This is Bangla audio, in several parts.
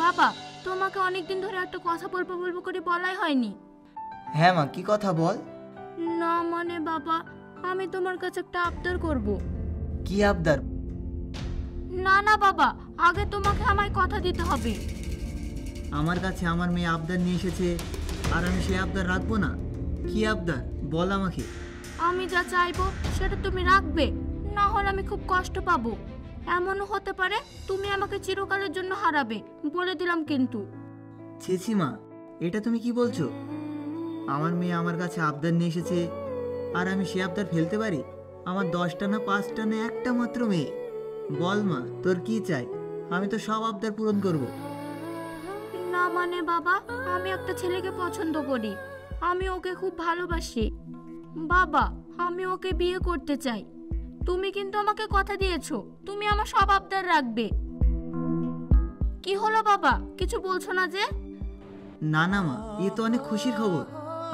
বাবা, তোমাকে অনেকদিন ধরে একটা কথা বলবো বলবো করে বলাই হয়নি। হ্যাঁ মা, কি কথা বল। না মানে বাবা, আমি তোমার কাছে একটা আবদার করব। কি আবদার? না না বাবা, আগে তোমাকে আমায় কথা দিতে হবে। আমার কাছে আমার মেয়ে আবদার নিয়ে এসেছে, আর আমি সেই আবদার রাখবো না? কি আবদার বল আমাকে। আমি যা চাইবো সেটা তুমি রাখবে, না হলে আমি খুব কষ্ট পাবো। এমনও হতে পারে তুমি আমাকে চিরকালের জন্য হারাবে, বলে দিলাম কিন্তু। ছি মা, এটা তুমি কি বলছো? আমার মেয়ে আমার কাছে আবদার নিয়ে এসেছে, আর আমি সে আবদার ফেলতে পারি? আমার 10টা না 5টা না একটা মাত্র মেয়ে। বল মা, তোর কি চাই? আমি তো সব আবদার পূরণ করব। না মানে বাবা, আমি একটা ছেলেকে পছন্দ করি, আমি ওকে খুব ভালোবাসি। বাবা, আমি ওকে বিয়ে করতে চাই। তুমি কিন্তু আমাকে কথা দিয়েছো তুমি আমার সব আবদার রাখবে। কি হলো বাবা, কিছু বলছো না যে? না না মা, এ তো অনেক খুশির খবর।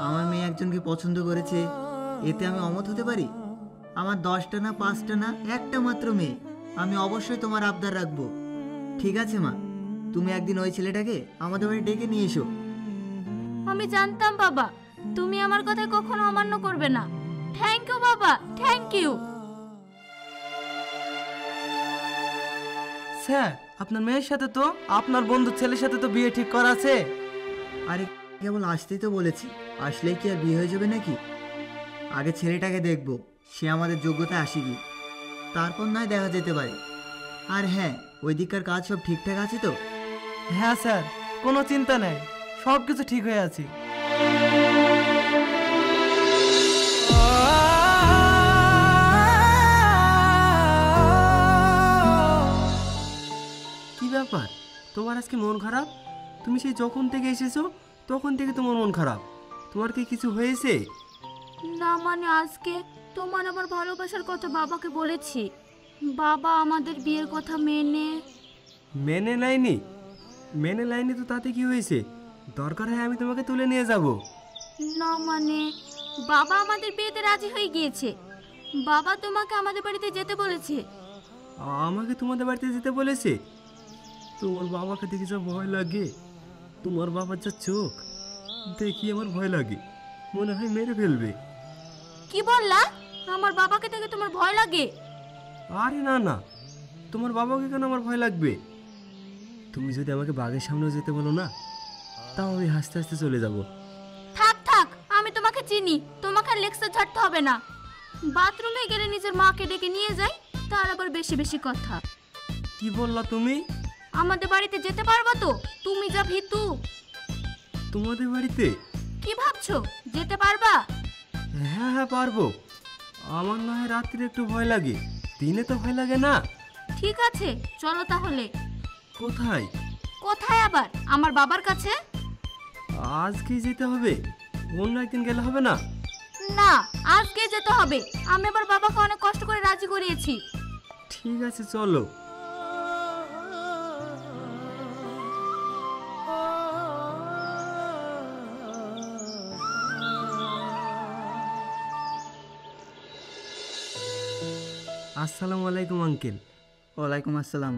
আমার মেয়ে একজনকে পছন্দ করেছে, এতে আমি অমত হতে পারি? আমার 10টা না 5টা না একটা মাত্র মেয়ে, আমি অবশ্যই তোমার আবদার রাখবো। ঠিক আছে মা, তুমি একদিন ওই ছেলেটাকে আমাদের বাড়ি ডেকে নিয়ে এসো। আমি জানতাম বাবা, তুমি আমার কথা কখনো অমান্য করবে না। থ্যাংক ইউ বাবা, থ্যাংক ইউ। স্যার, আপনার মেয়ের সাথে তো আপনার বন্ধুর ছেলের সাথে তো বিয়ে ঠিক করা আছে। আরে কেবল আসতেই তো বলেছি, আসলেই কি আর বিয়ে হয়ে যাবে নাকি? আগে ছেলেটাকে দেখবো, সে আমাদের যোগ্যতা আসি কি, তারপর নয় দেখা যেতে পারে। আর হ্যাঁ, ওই দিককার কাজ সব ঠিকঠাক আছে তো? হ্যাঁ স্যার, কোনো চিন্তা নেই, সব কিছু ঠিক হয়ে আছে। কি ব্যাপার, তোমার আজকে মন খারাপ? তুমি সেই যখন থেকে এসেছো তখন থেকে তোমার মন খারাপ। তোমার কি কিছু হয়েছে? না মানে আজকে তোমার আমার ভালোবাসার কথা বাবাকে বলেছি, বাবা আমাদের বিয়ের কথা মেনে নেয়নি? মেনে নেয়নি তো তাতে কি হয়েছে? দরকার হয় আমি তোমাকে তুলে নিয়ে যাব। না মানে বাবা আমাদের বিয়েতে রাজি হয়ে গিয়েছে। বাবা তোমাকে আমাদের বাড়িতে যেতে বলেছে। আমাকে তোমাদের বাড়িতে যেতে বলেছে? তোমার বাবাকে দেখে যা ভয় লাগে, তোমার বাবার যা চোখ দেখি আমার ভয় লাগে, মনে হয় মেরে ফেলবে। কি বললা? আমার বাবাকে দেখে তোমার ভয় লাগে? আরে না না, তোমার বাবাকে কেন আমার ভয় লাগবে? তুমি যদি আমাকে বাঘের সামনেও যেতে বলো না, তাও আমি হাসতে হাসতে চলে যাব। থাক থাক, আমি তোমাকে চিনি, তোমাকে আর লেকচার ঝাড়তে হবে না। বাথরুমে গেলে নিজের মাকে ডেকে নিয়ে যাই, তার আবার বেশি বেশি কথা। কি বললা তুমি? আমাদের বাড়িতে যেতে পারবো তো? তুমি যা ভীতু। তোমাদের বাড়িতে? কি ভাবছো, যেতে পারবা? হ্যাঁ হ্যাঁ পারবো। আমার না হয় রাত্রে একটু ভয় লাগে, দিনে তো ভয় লাগে না। ঠিক আছে, চলো তাহলে। কোথায়? কোথায় আবার? আমার বাবার কাছে। আজকেই যেতে হবে? অন্য একদিন গেলে হবে না? না, আজকে যেতে হবে। আমি আবার বাবাকে অনেক কষ্ট করে রাজি করিয়েছি। ঠিক আছে চলো। আসসালামু আলাইকুম আঙ্কেল। ওয়ালাইকুম আসসালাম।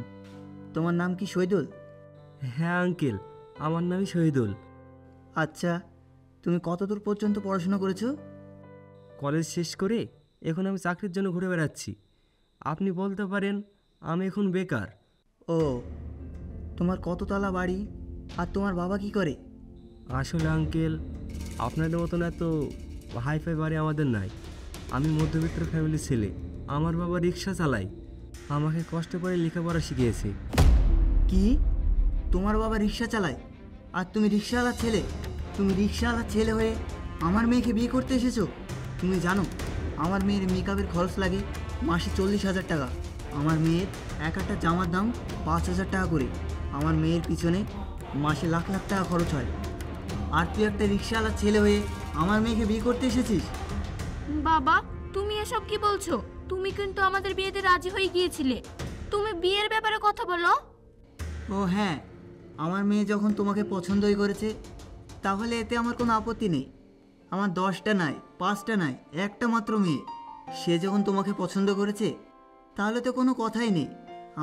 তোমার নাম কি শহীদুল? হ্যাঁ আঙ্কেল, আমার নামই শহীদুল। আচ্ছা, তুমি কতদূর পর্যন্ত পড়াশোনা করেছো? কলেজ শেষ করে এখন আমি চাকরির জন্য ঘুরে বেড়াচ্ছি। আপনি বলতে পারেন আমি এখন বেকার। ও, তোমার কততলা বাড়ি, আর তোমার বাবা কি করে? আসলে আঙ্কেল, আপনাদের মতন এত হাইফাই বাড়ি আমাদের নাই। আমি মধ্যবিত্ত ফ্যামিলির ছেলে। আমার বাবা রিক্সা চালায়, আমাকে কষ্ট করে লেখাপড়া শিখিয়েছে। কি, তোমার বাবা রিক্সা চালায় আর তুমি রিক্সাওয়ালার ছেলে? তুমি রিক্সাওয়ালার ছেলে হয়ে আমার মেয়েকে বিয়ে করতে এসেছো? তুমি জানো আমার মেয়ের মেকআপের খরচ লাগে মাসে 40,000 টাকা। আমার মেয়ের এক একটা জামার দাম 5,000 টাকা করে। আমার মেয়ের পিছনে মাসে লাখ লাখ টাকা খরচ হয়, আর তুই একটা রিক্সাওয়ালার ছেলে হয়ে আমার মেয়েকে বিয়ে করতে এসেছিস? বাবা, তুমি এসব কি বলছো? তুমি কিন্তু আমাদের বিয়েতে রাজি হয়ে গিয়েছিলে। তুমি বিয়ের ব্যাপারে কথা বলো। ও হ্যাঁ, আমার মেয়ে যখন তোমাকে পছন্দই করেছে, তাহলে এতে আমার কোনো আপত্তি নেই। আমার 10টা নয় 5টা নয় একটা মাত্র মেয়ে, সে যখন তোমাকে পছন্দ করেছে, তাহলে তো কোনো কথাই নেই।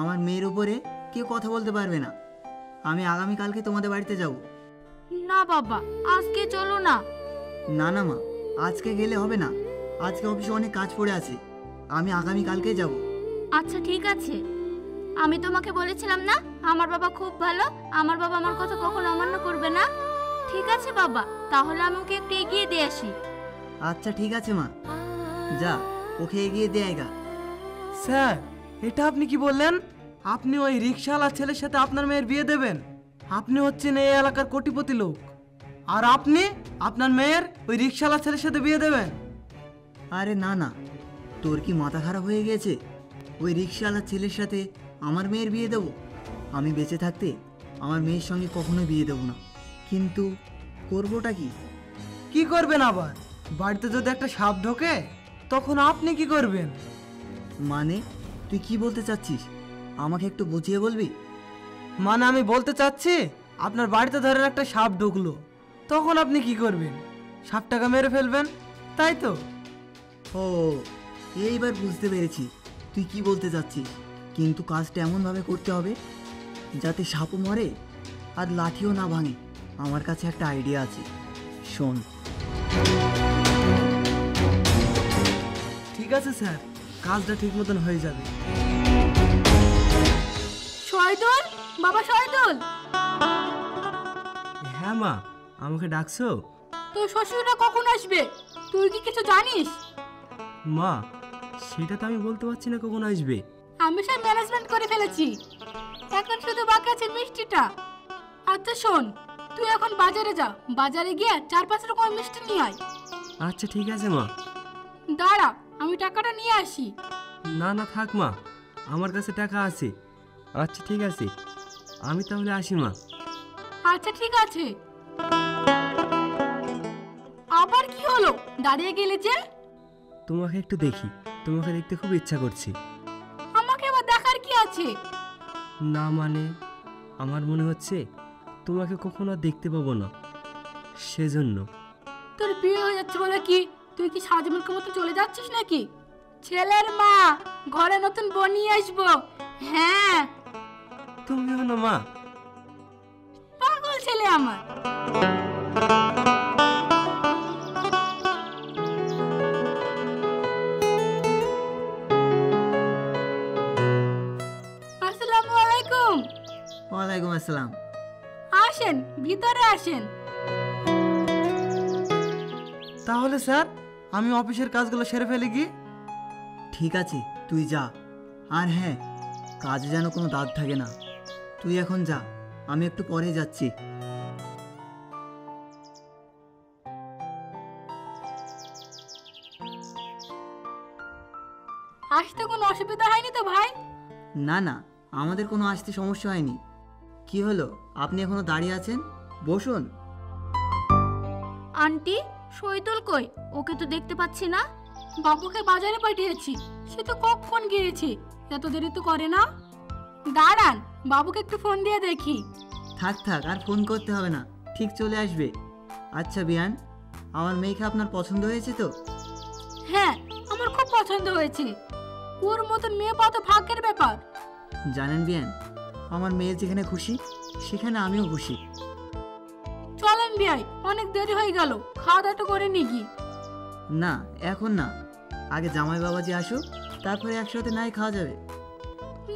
আমার মেয়ের উপরে কেউ কথা বলতে পারবে না। আমি আগামীকালকে তোমাদের বাড়িতে যাব। না বাবা, আজকে চলো না। না না মা, আজকে গেলে হবে না, আজকে অফিসে অনেক কাজ পড়ে আছে, আমি আগামীকালকে যাব। আচ্ছা ঠিক আছে, আমি তোমাকে বলেছিলাম না আমার বাবা খুব ভালো, আমার বাবা আমার কথা কখনো অমান্য করবে না। ঠিক আছে বাবা, তাহলে আমি ওকে একটু এগিয়ে দিয়ে আসি। আচ্ছা ঠিক আছে মা, যা ওকে এগিয়ে দে আয়গা। স্যার, এটা আপনি কি বললেন? আপনি ওই রিক্সাওয়ালা ছেলের সাথে আপনার মেয়ের বিয়ে দেবেন? আপনি হচ্ছেন এই এলাকার কোটিপতি লোক, আর আপনি আপনার মেয়ের ওই রিক্সাওয়ালা ছেলের সাথে বিয়ে দেবেন? আরে না না, তোর কি মাথা খারাপ হয়ে গেছে? ওই রিক্সাওয়ালা ছেলের সাথে আমার মেয়ের বিয়ে দেবো? আমি বেঁচে থাকতে আমার মেয়ের সঙ্গে কখনোই বিয়ে দেবো না। কিন্তু করবোটা কি? কি করবেন আবার? বাড়িতে যদি একটা সাপ ঢোকে তখন আপনি কি করবেন? মানে তুই কি বলতে চাচ্ছিস? আমাকে একটু বুঝিয়ে বলবি? মানে আমি বলতে চাচ্ছি, আপনার বাড়িতে ধরেন একটা সাপ ঢুকলো, তখন আপনি কি করবেন? সাপটাকে মেরে ফেলবেন, তাই তো? ও, এইবার বুঝতে পেরেছি তুই কি বলতে চাচ্ছিস। কিন্তু কাজটা এমনভাবে করতে হবে যাতে সাপও মরে আর লাঠিও না ভাঙে। আমার কাছে একটা আইডিয়া আছে, শোন। ঠিক আছে স্যার, কাজটা ঠিক মতন হয়ে যাবে। শহীদুল, বাবা শহীদুল। হ্যাঁ মা, আমাকে ডাকছো? তোর শ্বশুররা কখন আসবে তুই কি কিছু জানিস? মা, সেটা তো আমি বলতে পারছি না কখন আসবে। আমি সব ম্যানেজমেন্ট করে ফেলেছি, এখন শুধু বাকি আছে মিষ্টিটা। আচ্ছা শোন, তুই এখন বাজারে যা, বাজারে গিয়ে 4-5 রকম মিষ্টি নিয়ে আয়। আচ্ছা ঠিক আছে মা। দাঁড়া, আমি টাকাটা নিয়ে আসি। না না থাক মা, আমার কাছে টাকা আছে। আচ্ছা ঠিক আছে, আমি তাহলে আসি মা। আচ্ছা ঠিক আছে। আবার কি হলো, দাঁড়িয়ে গেলে যে? তোমাকে একটু দেখি, তোমাকে দেখতে খুব ইচ্ছা করছে। আমাকে আবার দেখার কি আছে? না মানে আমার মনে হচ্ছে তোমাকে কখনো আর দেখতে পাবো না, সেজন্য। তোর বিয়ে হয়ে যাচ্ছে বলে কি তুই কি সারাজীবনকে মতো চলে যাচ্ছিস নাকি? ছেলের মা, ঘরে নতুন বউ নিয়ে আসবো। হ্যাঁ, তুমিও না মা? পাগল ছেলে আমার। আসসালামু আলাইকুম। ওয়ালাইকুম আসসালাম। আসেন, ভিতরে আসেন। তাহলে স্যার, আমি অফিসের কাজগুলো সেরে ফেলি কি? ঠিক আছে, তুই যা। আর হ্যাঁ, কাজে যেন কোনো দাগ থাকে না। তুই এখন যা, আমি একটু পরে যাচ্ছি। আসতে কোনো অসুবিধা হয়নি তো ভাই? না না, আমাদের কোনো আসতে সমস্যা হয়নি। কি হলো, আপনি এখনো দাঁড়িয়ে আছেন? বসুন। আন্টি, শহীদুল কই? ওকে তো দেখতে পাচ্ছি না। বাবুকে বাজারে পাঠিয়েছি, সে তো কখন গিয়েছে, এত দেরি তো করে না। দাঁড়ান, বাবুকে একটু ফোন দিয়ে দেখি। থাক থাক, আর ফোন করতে হবে না, ঠিক চলে আসবে। আচ্ছা বিয়ান, আমার মেয়েকে আপনার পছন্দ হয়েছে তো? হ্যাঁ, আমার খুব পছন্দ হয়েছে। ওর মতন মেয়ে পাওয়া তো ভাগ্যের ব্যাপার। জানেন বিয়ান, আমার মেয়ে যেখানে খুশি সেখানে আমিও খুশি। চলেন বিয়াই, অনেক দেরি হয়ে গেল, খাওয়া দাওয়া করে নি কি? না এখন না, আগে জামাই বাবাজি আসুক, তারপরে একসাথে নাই খাওয়া যাবে।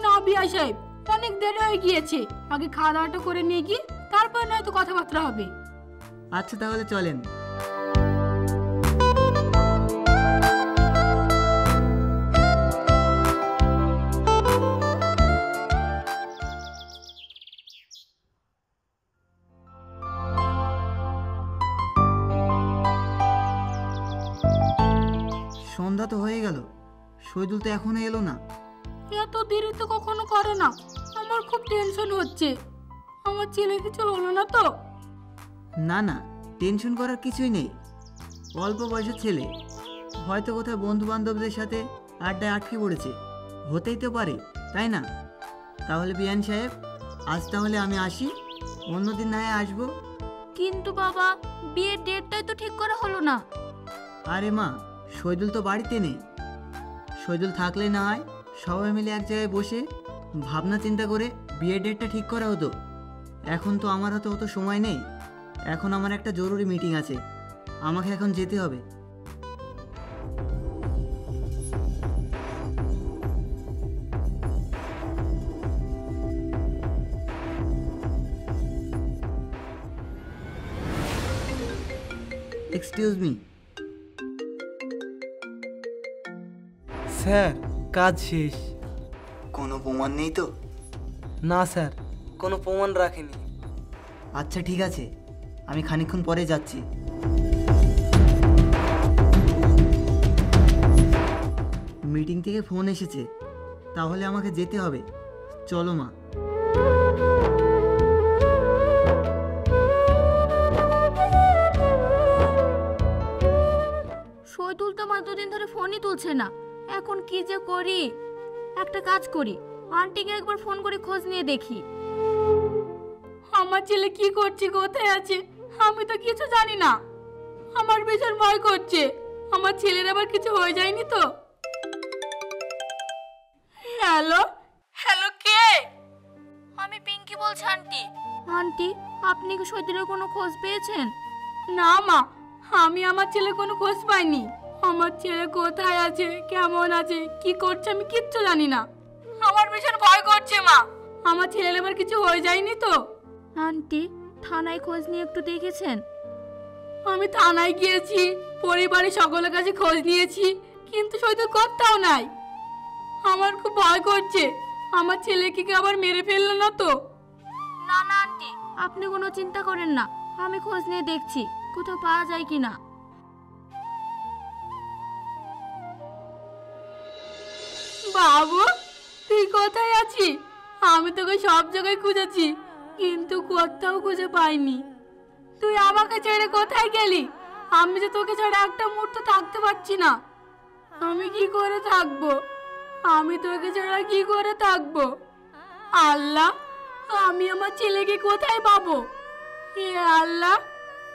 না বিয়াই সাহেব, অনেক দেরি হয়ে গিয়েছে, আগে খাওয়া দাওয়াটা করে নিয়ে কি তারপর নয়তো কথাবার্তা হবে। আচ্ছা তাহলে চলেন। সন্ধ্যা তো হয়ে গেল, শহীদুল তো এখনো এলো না। এত দেরি তো কখনো করে না, আমার খুব টেনশন হচ্ছে। আমার ছেলে কিছু হলো না তো? না না, টেনশন করার কিছুই নেই। অল্প বয়সের ছেলে, হয়তো কোথাও বন্ধু বান্ধবদের সাথে আড্ডায় আটকে পড়েছে, হতেই তো পারে, তাই না? তাহলে বিয়ান সাহেব, আজ তাহলে আমি আসি, অন্যদিন না হয় আসবো। কিন্তু বাবা, বিয়ের ডেটটাই তো ঠিক করা হলো না। আরে মা, শহীদুল তো বাড়িতে নেই। শহীদুল থাকলে না হয় সবাই মিলে এক জায়গায় বসে ভাবনা চিন্তা করে বিয়ের ডেটটা ঠিক করা হতো। এখন তো আমার হাতে অত সময় নেই। এখন আমার একটা জরুরি মিটিং আছে, আমাকে এখন যেতে হবে। Excuse me. স্যার, কাজ শেষ। কোনো প্রমাণ নেই তো? না স্যার, কোনো প্রমাণ রাখিনি। আচ্ছা ঠিক আছে, আমি খানিকক্ষণ পরে যাচ্ছি। মিটিং থেকে ফোন এসেছে, তাহলে আমাকে যেতে হবে। চলো মা। শহীদুল তো আমার দুদিন ধরে ফোনই তুলছে না, এখন কি যে করি। একটা কাজ করি, আন্টিকে একবার ফোন করে খোঁজ নিয়ে দেখি আমার ছেলে কি করছে, কোথায় আছে। আমি তো কিছু জানি না, আমার ভীষণ ভয় করছে। আমার ছেলের আবার কিছু হয়ে যায়নি তো? হ্যালো হ্যালো, কে? আমি পিঙ্কি বলছি আন্টি। আন্টি, আপনি কি শহীদুলের কোনো খোঁজ পেয়েছেন? না মা, আমি আমার ছেলে কোনো খোঁজ পাইনি। আমার ছেলে কোথায় আছে, কেমন আছে, কি করছে আমি কিচ্ছু জানি না। আমার ভীষণ ভয় করছে মা, আমার ছেলের আবার কিছু হয়ে যায়নি তো? আন্টি, থানায় খোঁজ নিয়ে একটু দেখেছেন? আমি থানায় গিয়েছি, পরিবারের সকলের কাছে খোঁজ নিয়েছি, কিন্তু শহীদুল কোথাও নাই। আমার খুব ভয় করছে, আমার ছেলেকে কি আবার মেরে ফেললো না তো? না না আন্টি, আপনি কোনো চিন্তা করেন না, আমি খোঁজ নিয়ে দেখছি কোথাও পাওয়া যায় কিনা। বাবু, তুই কোথায় আছিস? আমি তোকে সব জায়গায় খুঁজেছি, কিন্তু কোথাও খুঁজে পাইনি। তুই আমাকে ছেড়ে কোথায় গেলি? আমি যে তোকে ছাড়া একটা মুহূর্ত থাকতে পারছি না। আমি কি করে থাকবো? আমি তোকে ছাড়া কি করে থাকবো? আল্লাহ, আমি আমার ছেলেকে কোথায় পাবো? হে আল্লাহ,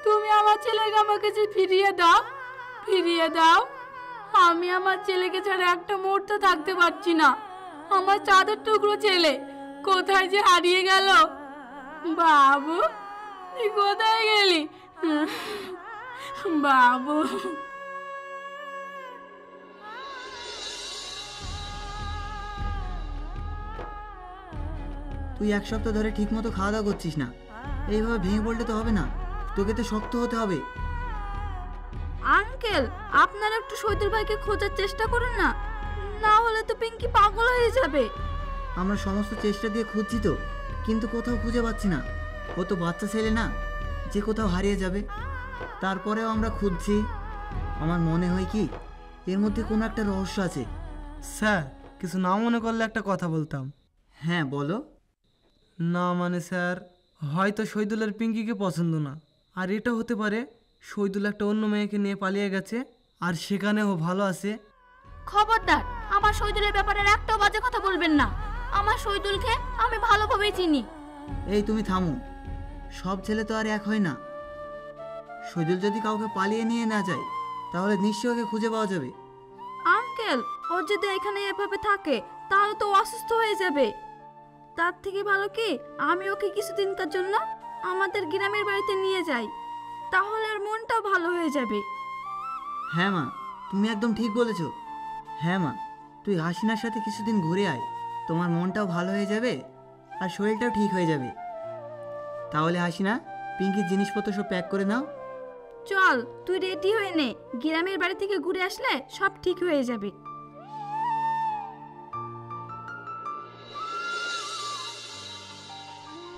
তুমি আমার ছেলেকে আমার কাছে ফিরিয়ে দাও, ফিরিয়ে দাও। আমি আমার ছেলেকে ছাড়া একটা মুহূর্ত থাকতে পারছি না। আমার চাঁদের টুকরো ছেলে কোথায় যে হারিয়ে গেল। বাবু, তুই কোথায় গেলি? বাবু। তুই এক সপ্তাহ ধরে ঠিক মতো খাওয়া দাওয়া করছিস না, এইভাবে ভেঙে পড়লে তো হবে না, তোকে তো শক্ত হতে হবে। আঙ্কেল, আপনারা একটু শহীদুল ভাইকে খোঁজার চেষ্টা করুন না, না হলে তো পিঙ্কি পাগল হয়ে যাবে। আমরা সমস্ত চেষ্টা দিয়ে খুঁজছি তো, কিন্তু কোথাও খুঁজে পাচ্ছি না। ও তো বাচ্চা ছেলে না যে কোথাও হারিয়ে যাবে। তারপরেও আমরা খুঁজছি। আমার মনে হয় কি এর মধ্যে কোনো একটা রহস্য আছে। স্যার, কিছু না মনে করলে একটা কথা বলতাম। হ্যাঁ বলো। না মানে স্যার, হয়তো শহীদুলের পিঙ্কিকে পছন্দ না, আর এটা হতে পারে শহীদুল একটা অন্য মেয়েকে নিয়ে পালিয়ে গেছে, আর সেখানে ও ভালো আছে। খবরদার, আমার শহীদুলের ব্যাপারে একটাও বাজে কথা বলবেন না। আমার শহীদুলকে আমি ভালোভাবেই চিনি। এই তুমি থামো, সব ছেলে তো আর এক হয় না। শহীদুল যদি কাউকে পালিয়ে নিয়ে না যায়, তাহলে নিশ্চয়ই ওকে খুঁজে পাওয়া যাবে। আঙ্কেল, ও যদি এখানে এভাবে থাকে তাহলে তো অসুস্থ হয়ে যাবে। তার থেকে ভালো কি আমি ওকে কিছুদিনকার জন্য আমাদের গ্রামের বাড়িতে নিয়ে যাই, তাহলে ওর মনটাও ভালো হয়ে যাবে। হ্যাঁ মা, তুমি একদম ঠিক বলেছো। হ্যাঁ মা, তুই হাসিনার সাথে কিছুদিন ঘুরে আয়, তোমার মনটাও ভালো হয়ে যাবে আর শরীরটাও ঠিক হয়ে যাবে। তাহলে হাসিনা, পিঙ্কির জিনিসপত্র সব প্যাক করে নাও। চল, তুই রেডি হয়ে নে, গ্রামের বাড়ি থেকে ঘুরে আসলে সব ঠিক হয়ে যাবে।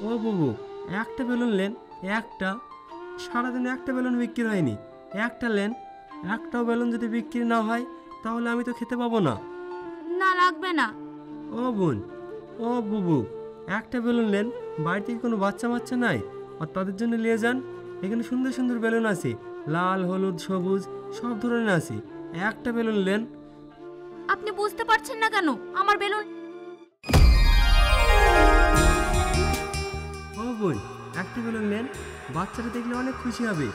ও বাবু, একটা বেলুন নেন, একটা। সারাদিনে একটা বেলুন বিক্রি হয়নি, একটা নেন। একটাও বেলুন যদি বিক্রি না হয় তাহলে আমি তো খেতে পাবো না। না, লাগবে না। ও বোন, ও বুবু, একটা বেলুন নেন। বাড়িতে কি কোনো বাচ্চা বাচ্চা নাই? আর তাদের জন্য নিয়ে যান। এখানে সুন্দর সুন্দর বেলুন আছে, লাল, হলুদ, সবুজ, সব ধরনের আছে। একটা বেলুন নেন। আপনি বুঝতে পারছেন না কেন? আমার বেলুন। ও বোন, একটা বেলুন নেন, বাচ্চাটা দেখলে অনেক খুশি হবে।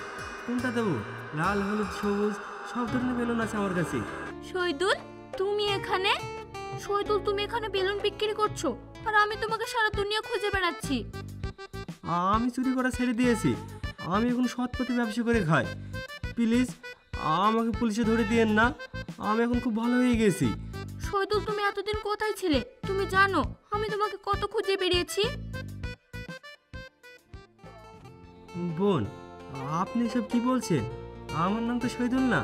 কোনটা দেবো? লাল, হলুদ, সবুজ, সব ধরনের বেলুন আছে আমার কাছে। শহীদুল, তুমি এখানে? শহীদুল, তুমি এখানে বেলুন বিক্রি করছো আর আমি তোমাকে সারা দুনিয়া খুঁজে বেড়াচ্ছি। আমি চুরি করা ছেড়ে দিয়েছি। আমি এখন সৎ পথে ব্যবসা করে খাই। প্লিজ আমাকে পুলিশে ধরে দিয়েন না, আমি এখন খুব ভালো হয়ে গেছি। শহীদুল, তুমি এতদিন কোথায় ছিলে? তুমি জানো আমি তোমাকে কত খুঁজে বেরিয়েছি। বোন, আপনি এসব কি বলছেন? আমার নাম তো শহীদুল না,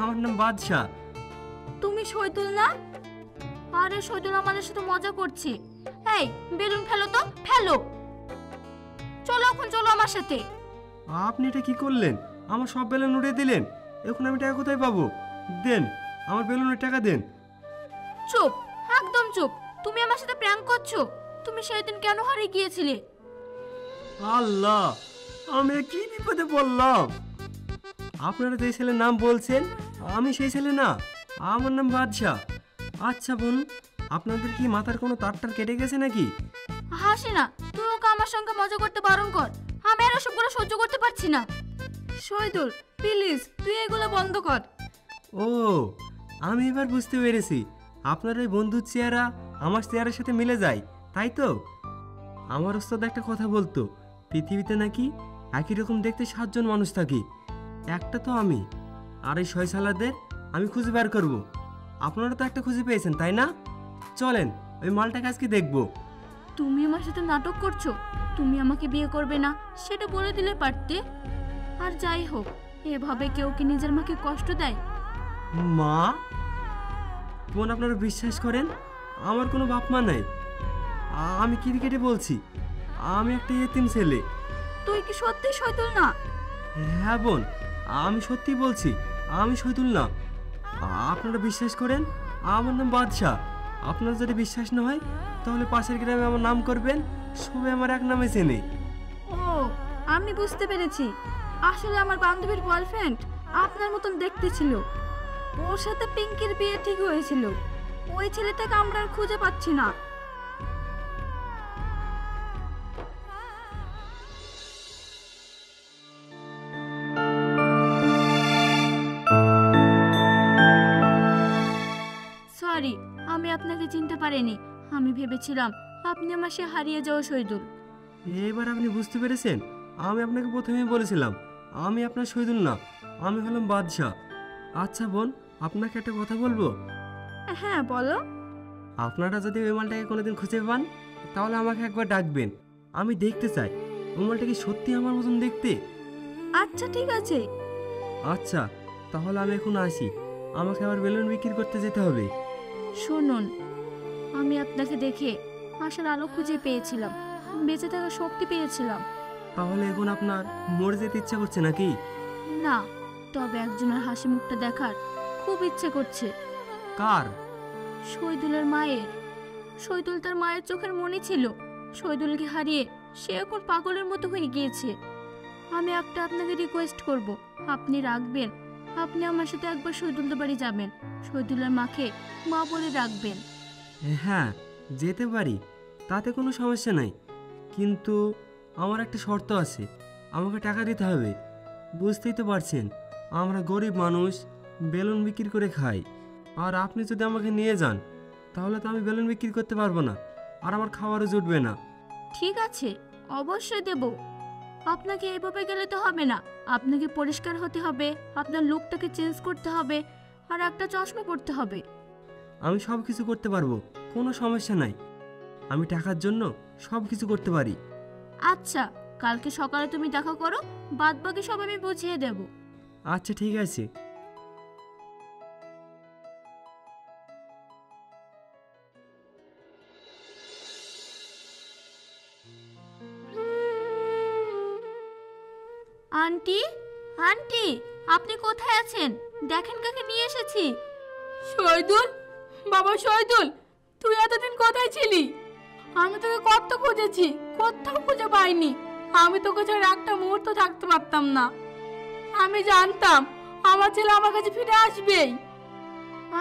আমার নাম বাদশাহ। তুমি শহীদুল না? আরে শহীদুল আমাদের সাথে মজা করছে। এই বেলুন ফেলো তো, ফেলো। চলো এখন, চলো আমার সাথে। আপনি এটা কি করলেন? আমার সব বেলুন উড়িয়ে দিলেন। এখন আমি টাকা কোথায় পাবো? দেন, আমার বেলুনের টাকা দেন। চুপ, একদম চুপ। তুমি আমার সাথে প্র্যাঙ্ক করছো। তুমি সেদিন কেন হারিয়ে গিয়েছিলে? আল্লাহ, আমি কি বিপদে পড়লাম। আপনারা যে ছেলের নাম বলছেন আমি সেই ছেলে না, আমার নাম বাদশাহ। আচ্ছা বোন, আপনাদের কি মাথার কোনো তারটার কেটে গেছে নাকি? হাসি না, তুই ওকে আমার সঙ্গে মজা করতে বারণ কর। আমি আর সবগুলো সহ্য করতে পারছি না। শহীদুল প্লিজ, তুই এগুলো বন্ধ কর। ও, আমি এবার বুঝতে পেরেছি। আপনার ওই বন্ধুর চেহারা আমার চেহারার সাথে মিলে যায়, তাই তো? আমার ওস্তাদ একটা কথা বলতো, পৃথিবীতে নাকি একই রকম দেখতে 7 জন মানুষ থাকে। একটা তো আমি, আর এই শয়সালাদের আমি খুঁজে বের করব। আপনারা তো একটা খুঁজে পেয়েছেন, তাই না? চলেন ওই মালটাকে আজকে দেখবো। তুমি আমার সাথে নাটক করছো। তুমি আমাকে বিয়ে করবে না সেটা বলে দিলে পারতে। আর যাই হোক, এভাবে কেউ কি নিজের মাকে কষ্ট দেয়? মা? বোন, আপনারা বিশ্বাস করেন আমার কোনো বাপ মা নাই। আমি ক্রিকেটে বলছি, আমি একটা এতিম ছেলে। তুই কি সত্যি শহীদুল না? হ্যাঁ বোন, আমি সত্যি বলছি, আমি শহীদুল না। আপনারা বিশ্বাস করেন আমার নাম বাদশাহ। আপনার যদি বিশ্বাস না হয় তাহলে পাশের গ্রামে আমার নাম করবেন, সবাই আমার এক নামে চেনে। ও, আমি বুঝতে পেরেছি। আসলে আমার বান্ধবীর বয়ফ্রেন্ড আপনার মতন দেখতে ছিল। ওর সাথে পিঙ্কির বিয়ে ঠিক হয়েছিল। ওই ছেলেটাকে আমরা আর খুঁজে পাচ্ছি না। সরি, আমি আপনাকে চিনতে পারিনি। আমি ভেবেছিলাম আপনি আমার সে হারিয়ে যাওয়া শহীদুল। এবার আপনি বুঝতে পেরেছেন? আমি আপনাকে প্রথমেই বলেছিলাম আমি আপনার শহীদুল না, আমি হলাম বাদশাহ। আচ্ছা বোন, আপনাকে একটা কথা বলবো। হ্যাঁ বলো। আপনারা যদি ওই মালটাকে কোনোদিন খুঁজে পান তাহলে আমাকে একবার ডাকবেন। আমি দেখতে চাই ওই মালটা কি সত্যি আমার মতন দেখতে। আচ্ছা ঠিক আছে। আচ্ছা, তাহলে আমি এখন আসি। আমাকে আবার বেলুন বিক্রি করতে যেতে হবে। শুনুন, আমি আপনাকে দেখে আশার আলো খুঁজে পেয়েছিলাম, বেঁচে থাকার শক্তি পেয়েছিলাম। তাহলে এখন আপনার মরে যেতে ইচ্ছা করছে নাকি? না, তবে একজনের হাসি মুখটা দেখার খুব ইচ্ছে করছে। কার? শহীদুলের মায়ের। শহীদুল তার মায়ের চোখের মনি ছিল। শহীদুলকে হারিয়ে সে এখন পাগলের মতো হয়ে গিয়েছে। আমি একটা আপনাকে রিকোয়েস্ট করব, আপনি রাখবেন। আপনি আমার সাথে একবার শহীদুলদের বাড়ি যাবেন। শহীদুলের মাকে মা বলে রাখবেন। হ্যাঁ, যেতে পারি, তাতে কোনো সমস্যা নাই। কিন্তু আমার একটা শর্ত আছে, আমাকে টাকা দিতে হবে। বুঝতেই তো পারছেন আমরা গরিব মানুষ, বেলুন বিক্রি করে খাই। আর আপনি যদি আমাকে নিয়ে যান তাহলে তো আমি বেলুন বিক্রি করতে পারবো না, আর আমার খাবারও জুটবে না। ঠিক আছে, অবশ্যই দেব। আপনাকে এইভাবে গেলে তো হবে না। আপনাকে পরিষ্কার হতে হবে, আপনার লুকটাকে চেঞ্জ করতে হবে, আর একটা চশমা পরতে হবে। আমি সব কিছু করতে পারবো, কোনো সমস্যা নাই। আমি টাকার জন্য সব কিছু করতে পারি। আচ্ছা, কালকে সকালে তুমি দেখা করো, বাদ বাকি সব আমি বুঝিয়ে দেব। আচ্ছা ঠিক আছে। আন্টি, আন্টি, আপনি কোথায় আছেন? দেখেন কাকে নিয়ে এসেছি। শহীদুল, বাবা শহীদুল, তুই এতদিন কোথায় ছিলি? আমি তোকে কত খুঁজেছি, কোথাও খুঁজে পাইনি। আমি তোকে ছাড়া একটা মুহূর্ত থাকতে পারতাম না। আমি জানতাম আমার ছেলে আমার কাছে ফিরে আসবেই।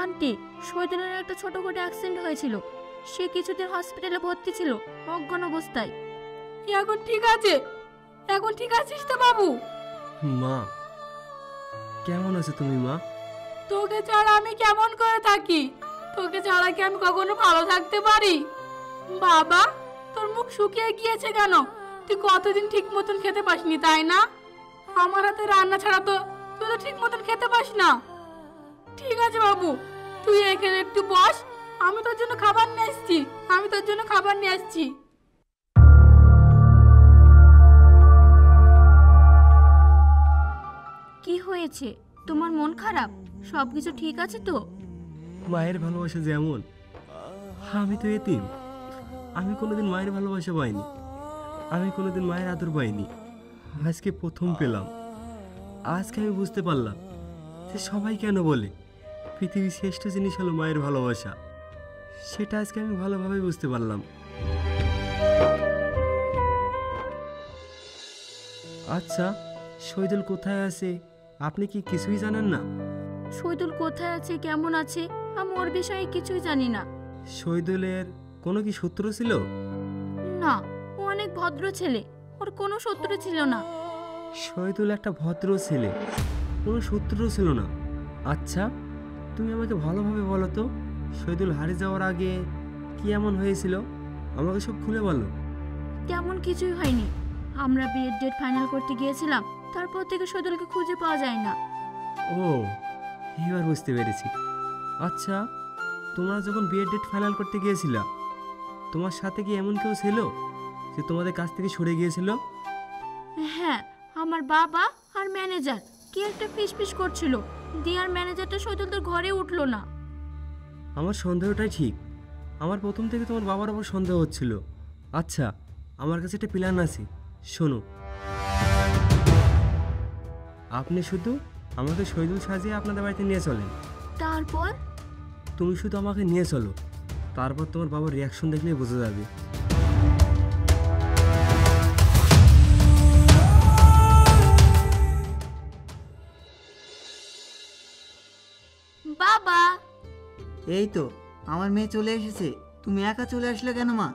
আন্টি, শহীদুলের একটা ছোটখাটো অ্যাক্সিডেন্ট হয়েছিল। সে কিছুদিন হসপিটালে ভর্তি ছিল অজ্ঞান অবস্থায়। এখন ঠিক আছে? এখন ঠিক আছিস তো বাবু? মা, কেমন আছো তুমি মা? তোকে ছাড়া আমি কেমন করে থাকি? তোকে ছাড়া কি আমি কখনো ভালো থাকতে পারি? বাবা, তোর মুখ শুকিয়ে গিয়েছে কেন? তুই কতদিন ঠিক মতন খেতে পাসনি তাই না? আমার হাতে রান্না ছাড়া তো তুই তো ঠিক মতন খেতে পাস না। ঠিক আছে বাবু, তুই এখানে একটু বস, আমি তোর জন্য খাবার নিয়ে আসছি। কি হয়েছে? তোমার মন খারাপ? সবকিছু ঠিক আছে তো? মায়ের ভালোবাসা যেমন, আমি তো এতিম। আমি কোনোদিন মায়ের ভালোবাসা পাইনি, আমি কোনোদিন মায়ের আদর পাইনি। আজকে প্রথম পেলাম। আজকে আমি বুঝতে পারলাম যে সবাই কেন বলে পৃথিবীর শ্রেষ্ঠ জিনিস হলো মায়ের ভালোবাসা। সেটা আজকে আমি ভালোভাবে বুঝতে পারলাম। আচ্ছা, শহীদুল কোথায় আছে আপনি কি কিছুই জানেন না? শহীদুল কোথায় আছে, কেমন আছে, আমি ওর বিষয়ে কিছুই জানি না। শহীদুলের কোনো কি শত্রু ছিল? না, ও অনেক ভদ্র ছেলে, ওর কোনো শত্রু ছিল না। শহীদুল একটা ভদ্র ছেলে, কোনো শত্রু ছিল না। আচ্ছা, তুমি আমাকে ভালোভাবে বলো তো, শহীদুল হারিয়ে যাওয়ার আগে কি এমন হয়েছিল? আমাকে সব খুলে বলো। তেমন কিছুই হয়নি। আমরা বিয়ের ডেট ফাইনাল করতে গিয়েছিলাম, তারপর থেকে শহীদুলকে খুঁজে পাওয়া যায় না। ও, এবার বুঝতে পেরেছি। আচ্ছা, তোমরা যখন বিয়ের ডেট ফাইনাল করতে গিয়েছিলা, তোমার সাথে কি এমন কেউ ছিল যে তোমাদের কাছ থেকে সরে গিয়েছিল? হ্যাঁ, আমার বাবা আর ম্যানেজার কি একটা ফিসফিস করছিল, দিয়ে আর ম্যানেজারটা শহীদুলদের ঘরে উঠলো না। আমার সন্দেহটাই ঠিক। আমার প্রথম থেকে তোমার বাবার ওপর সন্দেহ হচ্ছিল। আচ্ছা, আমার কাছে একটা প্ল্যান আছে, শোনো। আপনি শুধু আমাকে শহীদুল সাজিয়ে আপনাদের বাড়িতে নিয়ে চলেন। তারপর? তুমি শুধু আমাকে নিয়ে চলো, তারপর তোমার বাবার রিয়াকশন দেখলেই বোঝা যাবে। বাবা! এই তো আমার মেয়ে চলে এসেছে। তুমি একা চলে আসলে কেন মা?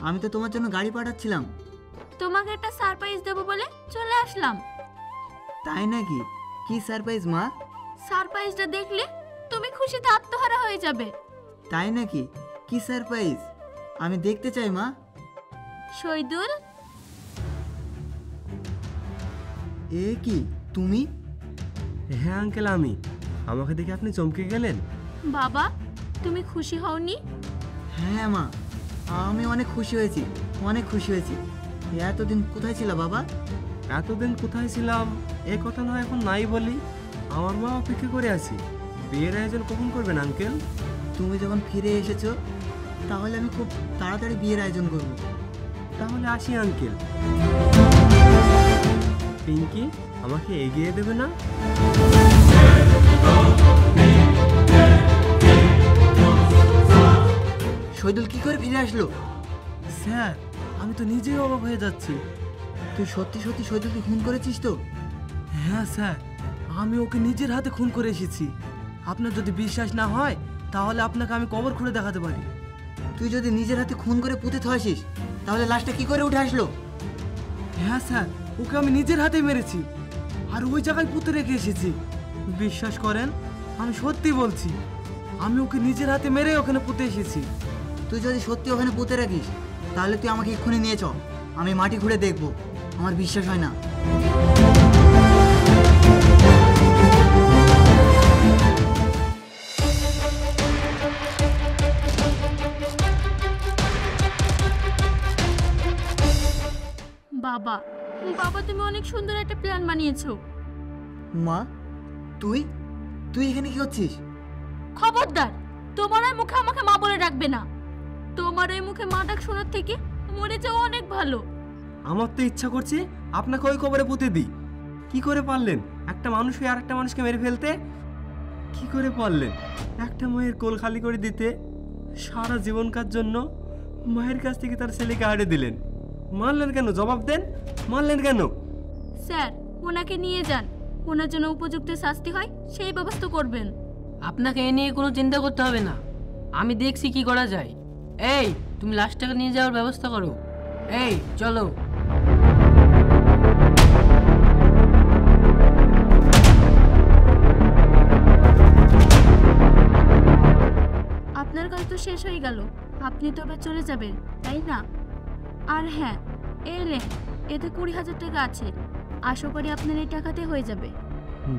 আমি তো তোমার জন্য গাড়ি পাঠাচ্ছিলাম। তোমাকে একটা সারপ্রাইজ দেবো বলে চলে আসলাম। তাই নাকি? কি সারপ্রাইজ মা? সারপ্রাইজটা দেখলে তুমি খুশিতে আত্মহারা হয়ে যাবে। তাই নাকি? কি সারপ্রাইজ? আমি দেখতে চাই মা। শহীদুল! এ কি তুমি? হ্যাঁ আঙ্কেল, আমি। আমাকে দেখে আপনি চমকে গেলেন। বাবা, তুমি খুশি হওনি? হ্যাঁ মা, আমি অনেক খুশি হয়েছি, অনেক খুশি হয়েছি। এতদিন কোথায় ছিল বাবা? এতদিন কোথায় ছিলাম এ কথা নয় এখন নাই বলি। আমার মা অপেক্ষা করে আছি। বিয়ের আয়োজন কখন করবেন আঙ্কেল? তুমি যখন ফিরে এসেছো তাহলে আমি খুব তাড়াতাড়ি বিয়ের আয়োজন করব। তাহলে আসি আঙ্কেল। পিঙ্কি, আমাকে এগিয়ে দেবে না? শহীদুল কি করে ফিরে আসলো? স্যার, আমি তো নিজেই অবাক হয়ে যাচ্ছি। তুই সত্যি সত্যি শহীদুলকে খুন করেছিস তো? হ্যাঁ স্যার, আমি ওকে নিজের হাতে খুন করে এসেছি। আপনার যদি বিশ্বাস না হয় তাহলে আপনাকে আমি কবর খুঁড়ে দেখাতে পারি। তুই যদি নিজের হাতে খুন করে পুঁতে থয়েছিস তাহলে লাশটা কি করে উঠে আসলো? হ্যাঁ স্যার, ওকে আমি নিজের হাতেই মেরেছি আর ওই জায়গায় পুঁতে রেখে এসেছি। বিশ্বাস করেন, আমি সত্যি বলছি, আমি ওকে নিজের হাতে মেরে ওখানে পুঁতে এসেছি। তুই যদি সত্যি ওখানে পুঁতে রাখিস তাহলে তুই আমাকে এক্ষুনি নিয়ে চ, আমি মাটি খুঁড়ে দেখবো। আমার বিশ্বাস হয় না। বাবা, বাবা, তুমি অনেক সুন্দর একটা প্ল্যান বানিয়েছো। মা, তুই তুই এখানে কি করছিস? খবরদার, তোমার ওই মুখে আমাকে মা বলে ডাকবে না। তোমার ওই মুখে মা ডাক শোনার থেকে মরে যাওয়া অনেক ভালো। আমার তো ইচ্ছা করছে আপনাকে ওই কবরে পুঁতে দিই। কি করে পারলেন একটা মানুষ হয়ে আর একটা মানুষকে মেরে ফেলতে? কি করে পারলেন একটা মায়ের কোল খালি করে দিতে? সারা জীবনকার জন্য মায়ের কাছ থেকে তার ছেলেকে হারিয়ে দিলেন। মারলেন কেন? জবাব দেন, মারলেন কেন? স্যার, ওনাকে নিয়ে যান। ওনার জন্য উপযুক্ত শাস্তি হয় সেই ব্যবস্থা করবেন। আপনাকে এ নিয়ে কোনো চিন্তা করতে হবে না, আমি দেখছি কি করা যায়। এই, তুমি লাশটাকে নিয়ে যাওয়ার ব্যবস্থা করো। এই চলো। আপনার কাজ তো শেষ হয়ে গেল, আপনি তো এবার চলে যাবেন, তাই না? আর হ্যাঁ, এলেন, এতে 20,000 টাকা আছে। আশা করি আপনার এই টাকাতে হয়ে যাবে।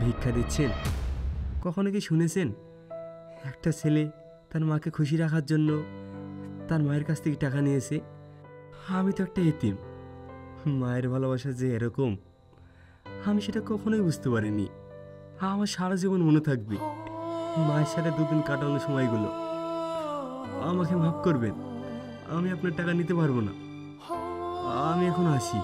ভিক্ষা দিচ্ছেন? কখনো কি শুনেছেন একটা ছেলে তার মাকে খুশি রাখার জন্য তার মায়ের কাছ থেকে টাকা নিয়েছে? আমি তো একটা এতিম, মায়ের ভালোবাসা যে এরকম আমি সেটা কখনোই বুঝতে পারিনি। আমার সারা জীবন মনে থাকবে মায়ের সাথে দুদিন কাটানোর সময়গুলো। আমাকে মাফ করবেন, আমি আপনার টাকা নিতে পারবো না। আমি এখন আসি।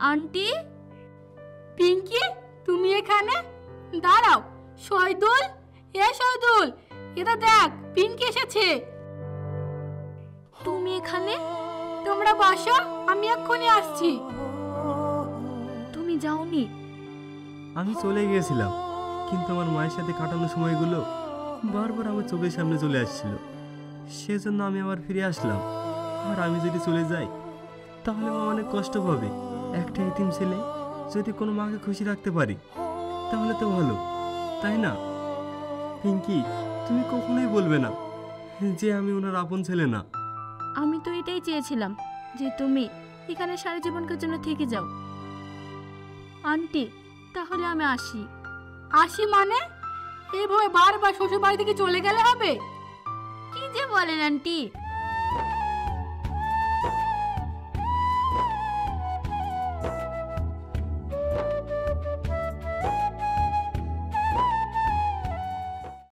আন্টি, পিঙ্কি, তুমি এখানে দাঁড়াও। শহীদুল, শহীদুল, এটা দেখ, পিঙ্কি এসেছে। তুমি এখানে? তোমরা বসো, আমি এক্ষুনি আসছি। তুমি যাওনি? আমি চলে গিয়েছিলাম, কিন্তু আমার মায়ের সাথে কাটানোর সময়গুলো বারবার আমার চোখের সামনে চলে আসছিল। সেজন্য আমি আবার ফিরে আসলাম। আর আমি যদি চলে যাই তাহলে মা অনেক কষ্ট পাবে। একটা এতিম ছেলে যদি কোনো মাকে খুশি রাখতে পারি তাহলে তো ভালো, তাই না? পিঙ্কি, তুমি কখনোই বলবে না যে আমি ওনার আপন ছেলে না। আমি তো এটাই চেয়েছিলাম যে তুমি এখানে সারা জীবনকার জন্য থেকে যাও। আন্টি, তাহলে আমি আসি। আসি মানে? এইভাবে বারবার শ্বশুর বাড়ি থেকে চলে গেলে হবে? কি যে বলেন আন্টি,